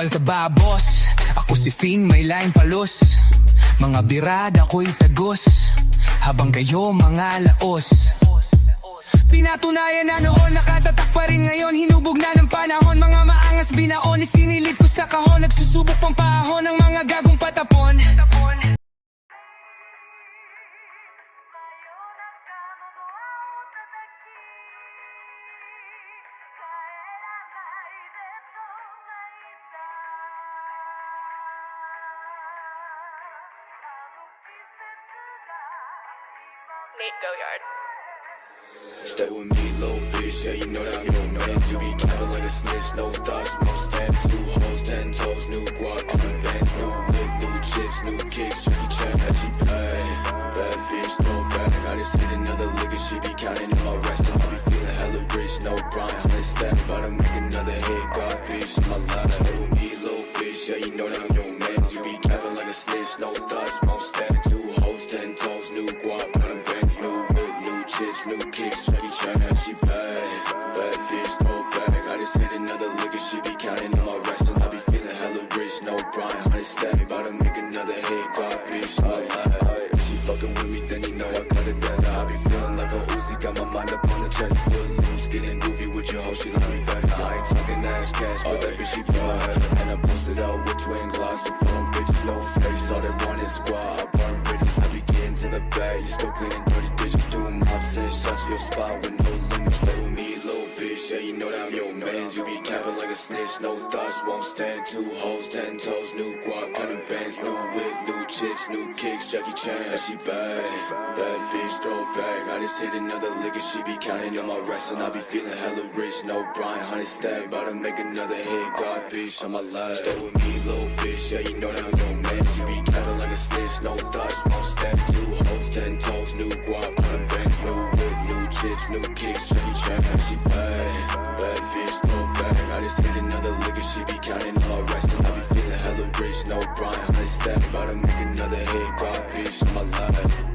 Kapal ka ba boss? Ako si Fing, may line palos. Mga birada ko'y tagos, habang kayo mga laos. Pinatunayan na noon, nakatatak pa rin ngayon. Hinubog na ng panahon, mga maangas binaon. Isinilid ko sa kahon, nagsusubok pang pahon ng mga gagong patapon. Nate Goyard. Stay with me, little bitch, yeah, you know that I'm your man. You be capping like a snitch, no thoughts, no stamps. New hoes, 10 toes, new guac, coming bands. New whip, new chips, new kicks, Jackie Chan, as she pay. Bad bitch, no bag, I just hit another lick and she be counting in my rest. And I be feeling hella rich, no Brian, 100 stack. About to make another hit, God bitch, in my life. Stay with me, little bitch, yeah, you know that I'm your man. You be capping like a snitch, no thoughts, no stamps. Two hoes, 10 toes, new guac, coming bands. New whip, new chips, new kicks, Jackie Chan, as she pay. Bad bitch, no bag, I just hit another lick and she be counting on my rest. And I be feeling hella rich, no Brian, 100 stack. About to make another hit, God bitch, in my life. If she fucking with me, then you know I got it better. I be feeling like a Uzi, got my mind up on the check. Foot loose, getting goofy with your hoe, she like me better. I ain't talking ass cash, but that bitch she be my head. And I posted out with twin glass and phone bitches, no face. All they want is squad, I burn bridges, I be getting to the bag. You still cleaning dirty dishes, doing mob says, shut your spot with no limits. Stay with me, little bitch, yeah, you know that I'm your mans. You be capping like a snitch, no thoughts, won't stand. Two hoes, 10 toes, new guac, cutting bands. New whip, new chips, new kicks, Jackie Chan, as she bad. Bad bitch, throw back, I just hit another lick and she be counting on my rest. And I be feeling hella rich, no Brian, 100 stack. About to make another hit, God bitch, on my life. Stay with me, little bitch, yeah, you know that I'm your man. You be capping like a snitch, no thoughts, won't stand. Two hoes, 10 toes, new guac, cutting bands. New whip, new chips, new kicks, Jackie Chan, as she bad. Bad bitch, throw back, I just hit another lick and she be counting on my rest. And I be feeling hella rich, no Brian, 100 stack. About to make another hit, God bitch, on my life.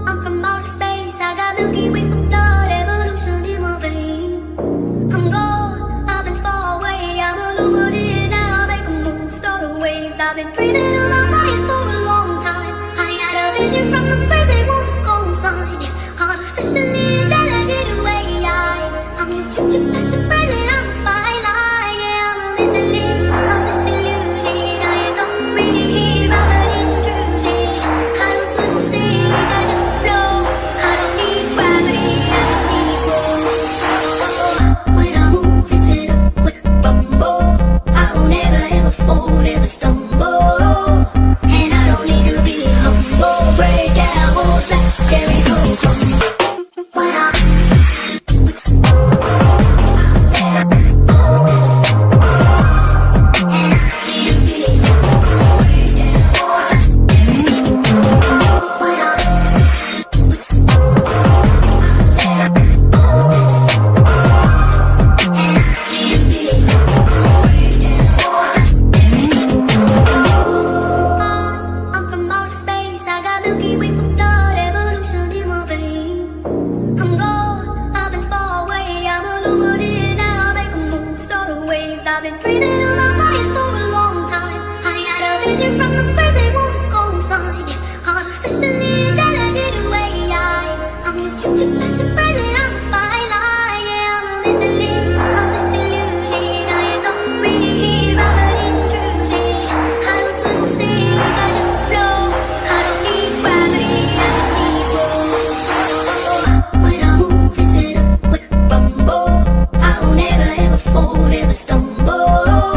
I'm from outer space, I got Milky Way for blood, evolution in my veins. I'm gone, I've been far away, I'm illuminated now, I make a move, start the waves. I've been breathing around fire for a long time. I had a vision from the birds, they want to go inside. Artificially intelligent away, I'm your future, past and present, I'm a fine line. Yeah, I'm a listening of this illusion. I am not really here, I'm an intrusion. I don't swim or sing, I just flow. I don't need gravity, I just need flow. When I move, it's in a quick rumble. I won't ever fall, never stumble. And I don't need to be humble. Break down walls like Jericho crumble. When I I'm from outer space, I got Milky Way for blood, evolution in my veins. I'm gone, I've been far away, I'm illuminated now, I make a move, start the waves. I've been breathing around fire for a long time. I had a vision from the birds, they want to go inside. Artificially intelligent away, I'm your future, past and present, I'm a fine line. Yeah, I'm a listening of this illusion. I am not really here, I'm an intrusion. I don't swim or sing, I just flow. I don't need gravity, I just need flow. When I move, it's in a quick rumble. I won't ever fall, never stumble.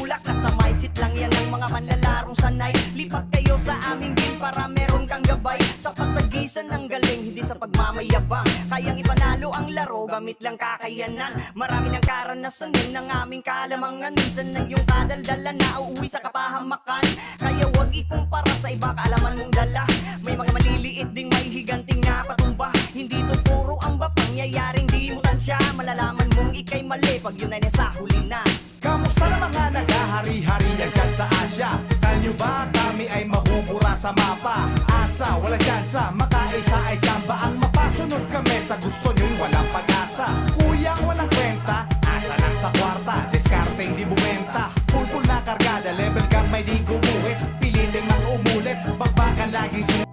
tulak. Nasa mindset lang yan ng mga manlalarong sanay. Lipat kayo sa aming game para meron kang gabay. Sa patagisan ng galing, hindi sa pagmamayabang. Kayang ipanalo ang laro, gamit lang kakayanan. Marami ng karanasan yun ng aming kalamangan. Minsan na yung kadaldalan na uuwi sa kapahamakan. Kaya wag ikumpara sa iba, kaalaman mong dala. May mga maliliit ding may higanting napatumba. Hindi to puro ang pangyayaring di mo tansya. Malalaman mong ikay mali pag yun ay nasa huli na. Kamusta na mga nagahari-harian dyan sa Asya? Kalyo ba kami ay mabubura sa mapa? Asa, walang tsansa, makaisa ay tsamba. Ang mapasunod kami sa gusto nyo'y walang pag-asa. Kuyang walang kwenta, asa lang sa kwarta. Diskarte hindi bumenta, pulpul na kargada. Level cap may di gumuhit, pilitin mang umulit. Bagbakan laging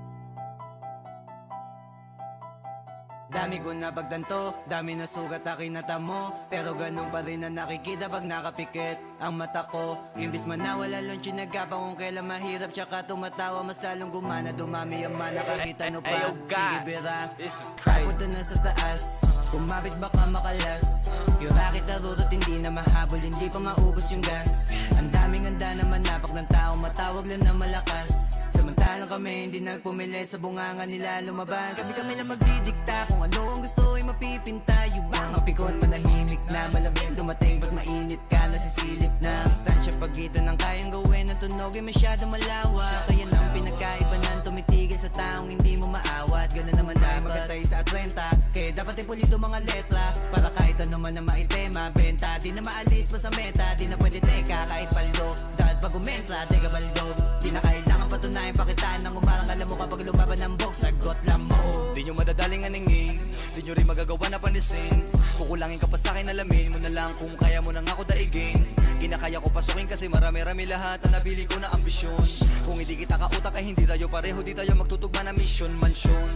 Dami ko na pagtanto, dami na sugat aking natamo. Pero ganun pa rin na nakikita pag nakapikit ang mata ko. Imbis man nawala lang sinagapang kung kailan mahirap tsaka tumatawa. Mas lalong gumana, dumami ang mana kakita no pa. Sige bira, papunta na sa taas, kumapit baka makalas. Yung racket na rurot hindi na mahabol, hindi pa maubos yung gas. Ang daming handa na manapak ng tao, matawag lang na malakas. Samantalang kami hindi nagpumilit sa bunganga nila lumabas. Kami lang magdidikta kung ano ang gusto ay mapipinta. Yung mga pikon manahimik na malamig dumating ba't mainit ka nasisilip na. Distansya pagitan ng kayang gawin ng tunog ay masyado malawak. Kaya nang pinagkaiba ng tumitigil sa taong hindi mo maawat. Ganun naman dapat magatay sa 30. Kaya dapat ay pulido mga letra para kahit ano man na maitema. Benta di na maalis pa sa meta, di na pwede teka kahit paldo. Dahil pag umentra, teka baldo. Di na kailangan patunayan pakitaan ng umarang alam mo kapag lumaban ng box. Sagot lang mo. Di nyo madadaling aningin, di nyo rin magagawa na panisin. Kukulangin ka pa sa'kin, alamin mo na lang kung kaya mo nang ako daigin. Kinakaya ko pasukin kasi marami-rami lahat ang nabili ko na ambisyon. Kung hindi kita kautak ay hindi tayo pareho, di tayo magtutugma na mission, mansyon.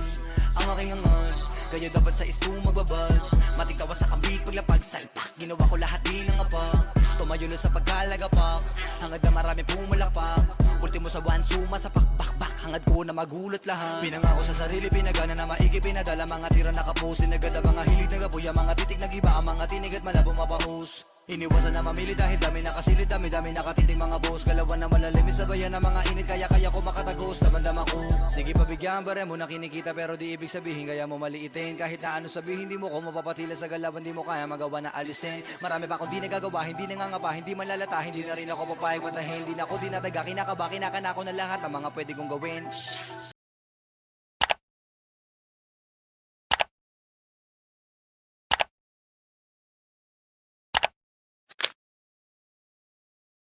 Ang aking angan, kaya dapat sa isto magbabad. Matigtawa sa kabig, paglapag, salpak. Ginawa ko lahat din ng apak. Tumayo na sa pagkalagapak, hangad na marami pumalapak. Ultimo sa one suma sa pakbakbak, hangad ko na magulat lahat. Pinangako sa sarili, pinagana na maigi, pinadala mga tira nakapusin. Nagada mga hilig, nagapuya, mga titik nagiba, ang mga tinig at malabo mapahus. Iniwasan na mamili dahil dami nakasilid, dami nakatiting mga boss. Kalawan na malalimit sa bayan ng mga init, kaya ko makatagos, damandama ko. Sige pabigyan bare mo na kinikita pero di ibig sabihin kaya mo maliitin. Kahit na ano sabihin di mo ko mapapatila sa galawan, di mo kaya magawa na alisin. Marami pa akong di nagagawa, hindi nangangapa, hindi manlalata, hindi na rin ako papayag matahil. Di na ako dinataga, kinakaba, kinakana ko na lahat ng mga pwede kong gawin.